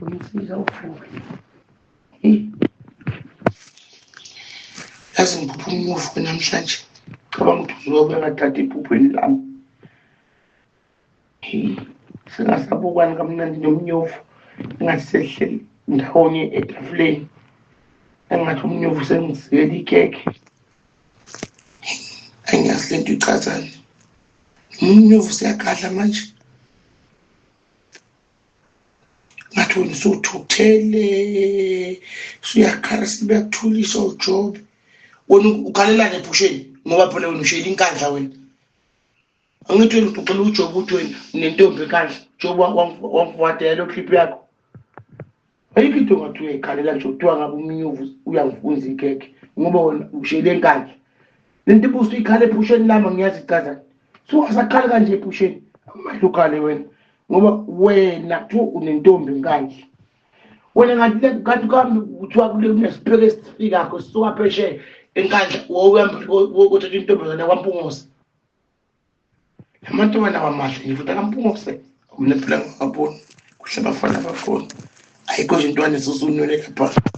Umsiza ufuke. Hey. Yazi ngiphupha umnyovu namhlanje. Cabanga ukuthi uzobe ngathatha iphupheni lami. Hey. Singasabukwana kamnandi nomnyovu. Engathi sehleli ndawonye etafuleni. Engathi umnyovu sengiziyela ikeke. Angiyazi lento ichazana. Umnyovu siyakadla manje. Ngathi wena usuthuthele suyakhala sibekuthulisha ujob. Wena ukhalelana ephusheni ngoba phela wena ushela inkandla wena. Angithi wena uxoxela ujob uthi wena nentombi enkandla. Job wangivadela lo clip yakho. Ayikho into ngathi uyayikhalela nje uthiwa ngabe umnyovu uyangifunza ikeke ngoba wena ushela inkandla. Lento ibuso ikhala ephusheni lami ngiyazi ichazana. So asakhala kanje ephusheni. Amahlukale wena. Ngoba wena thu unentombi nkandla. Wena ngathi kambe uthiwa kule nesibheke esifika akho sisuka pheshe enkandla wohamba ukuthatha intombazana kwaMpungose. Amantombazana wamahle nje futhi akaMpungose. Mina phela ngabona kuhle bafana bakhona. Ayikho nje intwana esusunwele lapha.